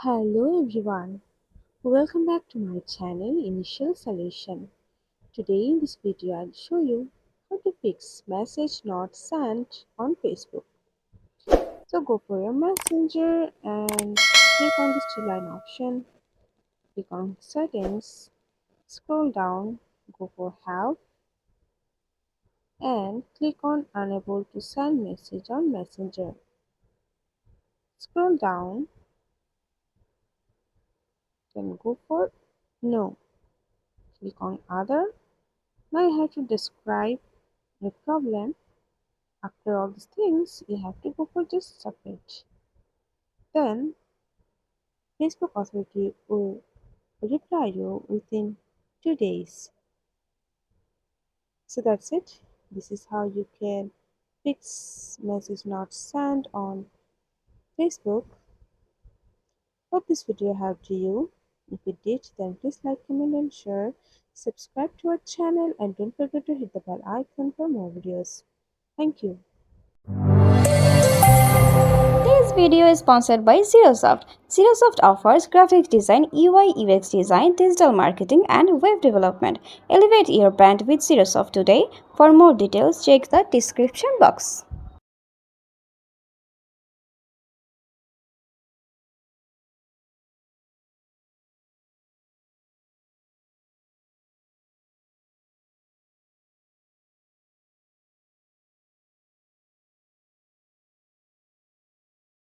Hello everyone, welcome back to my channel Initial Solution. Today in this video I'll show you how to fix message not sent on Facebook. So go for your messenger and click on this three line option, click on settings, scroll down, go for help and click on unable to send message on messenger. Scroll down, then go for no, click on other. Now you have to describe the problem. After all these things, you have to go for just submit. Then Facebook authority will reply you within 2 days. So that's it. This is how you can fix message not sent on Facebook. Hope this video helped you. If it did, then please like, comment and share. Subscribe to our channel and don't forget to hit the bell icon for more videos. Thank you. This video is sponsored by xirosoft. Xirosoft offers graphic design, UI UX design, digital marketing, and web development. Elevate your brand with xirosoft today. For more details, check the description box.